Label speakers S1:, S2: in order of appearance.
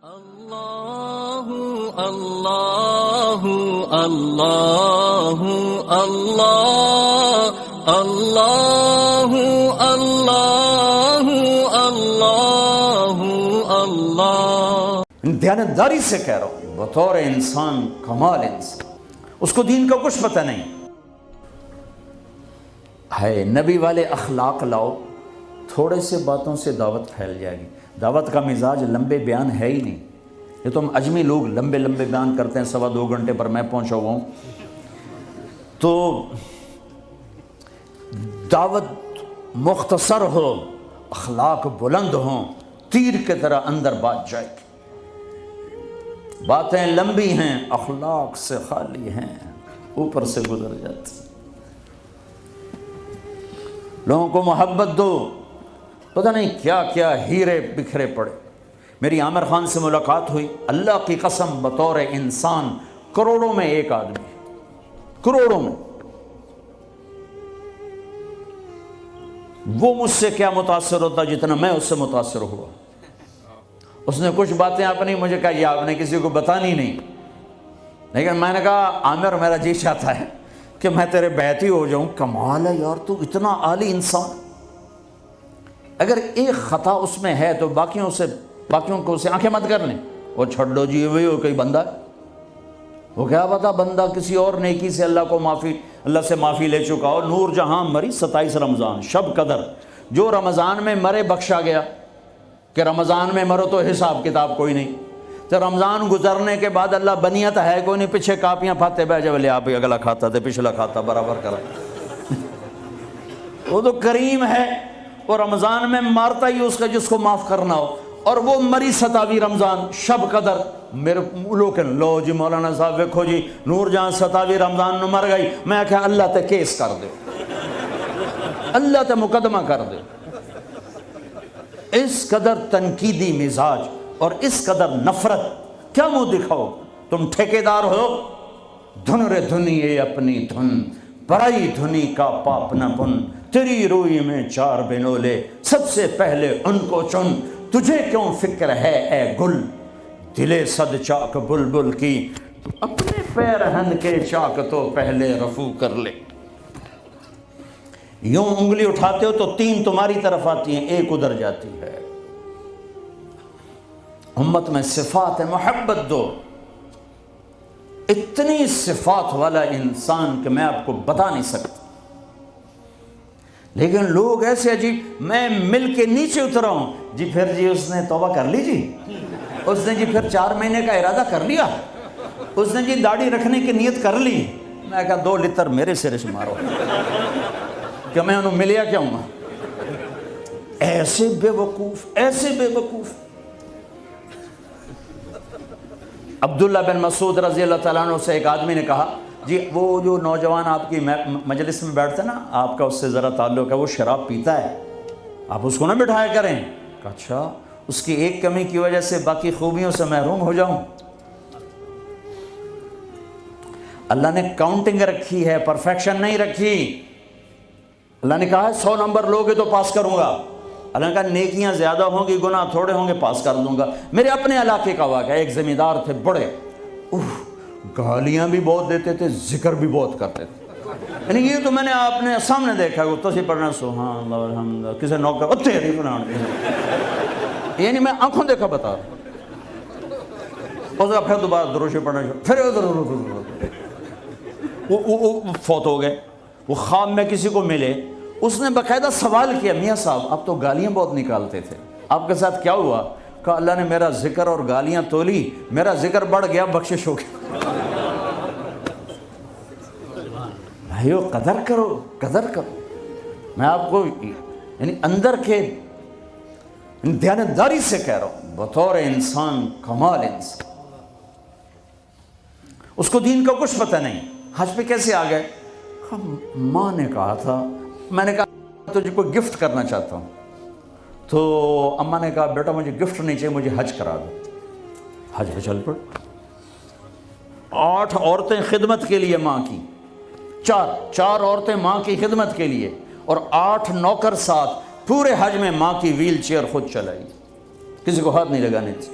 S1: اللہ اللہ اللہ اللہ اللہ اللہ اللہ اللہ۔
S2: دیانتداری سے کہہ رہا ہوں، بطور انسان کمال انسان، اس کو دین کا کچھ پتہ نہیں ہے۔ نبی والے اخلاق لاؤ، تھوڑے سے باتوں سے دعوت پھیل جائے گی۔ دعوت کا مزاج لمبے بیان ہے ہی نہیں۔ یہ تو ہم اجمی لوگ لمبے لمبے بیان کرتے ہیں، 2.25 گھنٹے پر میں پہنچا ہوا ہوں۔ تو دعوت مختصر ہو، اخلاق بلند ہوں، تیر کی طرح اندر بات جائے گی۔ باتیں لمبی ہیں، اخلاق سے خالی ہیں، اوپر سے گزر جاتی۔ لوگوں کو محبت دو، پتہ نہیں کیا کیا ہیرے بکھرے پڑے۔ میری عامر خان سے ملاقات ہوئی، اللہ کی قسم بطور انسان کروڑوں میں ایک آدمی، کروڑوں میں۔ وہ مجھ سے کیا متاثر ہوتا جتنا میں اس سے متاثر ہوا۔ اس نے کچھ باتیں اپنی مجھے کہا، یہ آپ نے کسی کو بتانی نہیں، لیکن میں نے کہا عامر میرا جی چاہتا ہے کہ میں تیرے بیعتی ہو جاؤں۔ کمال ہے یار، تو اتنا عالی انسان، اگر ایک خطا اس میں ہے تو باقیوں کو اسے آنکھیں مت کر لیں، وہ چھوڑ دو جی وہی ہو کوئی بندہ ہے۔ وہ کیا پتا بندہ کسی اور نیکی سے اللہ سے معافی لے چکا ہو۔ نور جہاں مری 27 رمضان شب قدر، جو رمضان میں مرے بخشا گیا، کہ رمضان میں مرو تو حساب کتاب کوئی نہیں، تو رمضان گزرنے کے بعد اللہ بنیت ہے کوئی نہیں، پیچھے کاپیاں پھاتے بہ جب لے آپ اگلا کھاتا تھے پچھلا کھاتا برابر کرا۔ وہ تو کریم ہے، وہ رمضان میں مارتا ہی اس کا جس کو معاف کرنا ہو، اور وہ مری 27 رمضان شب قدر۔ میرے لوگ لو جی مولانا صاحب ویکھو جی نور جہاں 27 رمضان نو مر گئی، میں کہا اللہ تے کیس کر دے، اللہ تے مقدمہ کر دے۔ اس قدر تنقیدی مزاج اور اس قدر نفرت، کیا منہ دکھاؤ؟ تم ٹھیکیدار ہو، دھن رے دھنیے اپنی دھن، برائی دھنی کا پاپ نہ پن، تیری روئی میں 4 بنولے، سب سے پہلے ان کو چن، تجھے کیوں فکر ہے اے گل، دلے صد چاک بلبل کی، اپنے پیرہن کے چاک تو پہلے رفو کر لے۔ یوں انگلی اٹھاتے ہو تو 3 تمہاری طرف آتی ہیں، 1 ادھر جاتی ہے۔ امت میں صفات محبت دو۔ اتنی صفات والا انسان کہ میں آپ کو بتا نہیں سکتا، لیکن لوگ ایسے عجیب، میں مل کے نیچے اترا ہوں جی، پھر جی اس نے توبہ کر لی، جی اس نے جی پھر 4 مہینے کا ارادہ کر لیا، اس نے جی داڑھی رکھنے کی نیت کر لی۔ میں کہا 2 لتر میرے سرے سے مارو کہ میں انہوں ملیا کیا ہوں۔ ایسے بے وقوف، ایسے بے وقوف۔ عبداللہ بن مسعود رضی اللہ تعالیٰ عنہ سے ایک آدمی نے کہا، جی وہ جو نوجوان آپ کی مجلس میں بیٹھتا ہے نا، آپ کا اس سے ذرا تعلق ہے، وہ شراب پیتا ہے، آپ اس کو نہ بٹھایا کریں۔ کہا اچھا، اس کی ایک کمی کی وجہ سے باقی خوبیوں سے محروم ہو جاؤں؟ اللہ نے کاؤنٹنگ رکھی ہے، پرفیکشن نہیں رکھی۔ اللہ نے کہا ہے 100 نمبر لوگے تو پاس کروں گا۔ اللہ نے کہا نیکیاں زیادہ ہوں گی، گناہ تھوڑے ہوں گے، پاس کر دوں گا۔ میرے اپنے علاقے کا واقعہ، ایک زمیندار تھے بڑے، گالیاں بھی بہت دیتے تھے، ذکر بھی بہت کرتے تھے۔ یعنی یہ تو میں نے آپ نے سامنے دیکھا ہے، تو سی پڑھنا سبحان اللہ الحمدللہ، کسی نوکر تیری بنانا، یعنی میں آنکھوں دیکھا بتا رہا ہوں۔ اس کا پھر دوبارہ دروشی پڑھنا، پھر وہ فوت ہو گئے۔ وہ خواب میں کسی کو ملے، اس نے باقاعدہ سوال کیا، میاں صاحب آپ تو گالیاں بہت نکالتے تھے، آپ کے ساتھ کیا ہوا؟ کہا اللہ نے میرا ذکر اور گالیاں تولی، میرا ذکر بڑھ گیا، بخشش ہو گیا۔ بھائیو قدر کرو، قدر کرو۔ میں آپ کو یعنی اندر کے دیانتداری سے کہہ رہا ہوں، بطور انسان کمال انسان، اس کو دین کا کچھ پتہ نہیں۔ حج پہ کیسے آ گئے؟ ماں نے کہا تھا، میں نے کہا تجھے کوئی گفٹ کرنا چاہتا ہوں، تو اماں نے کہا بیٹا مجھے گفٹ نہیں چاہیے، مجھے حج کرا دو۔ حج پہ چل پڑ۔ 8 عورتیں خدمت کے لیے ماں کی، 4 عورتیں ماں کی خدمت کے لیے، اور 8 نوکر ساتھ، پورے حج میں ماں کی ویل چیئر خود چلائی، کسی کو ہاتھ نہیں لگانے تھی۔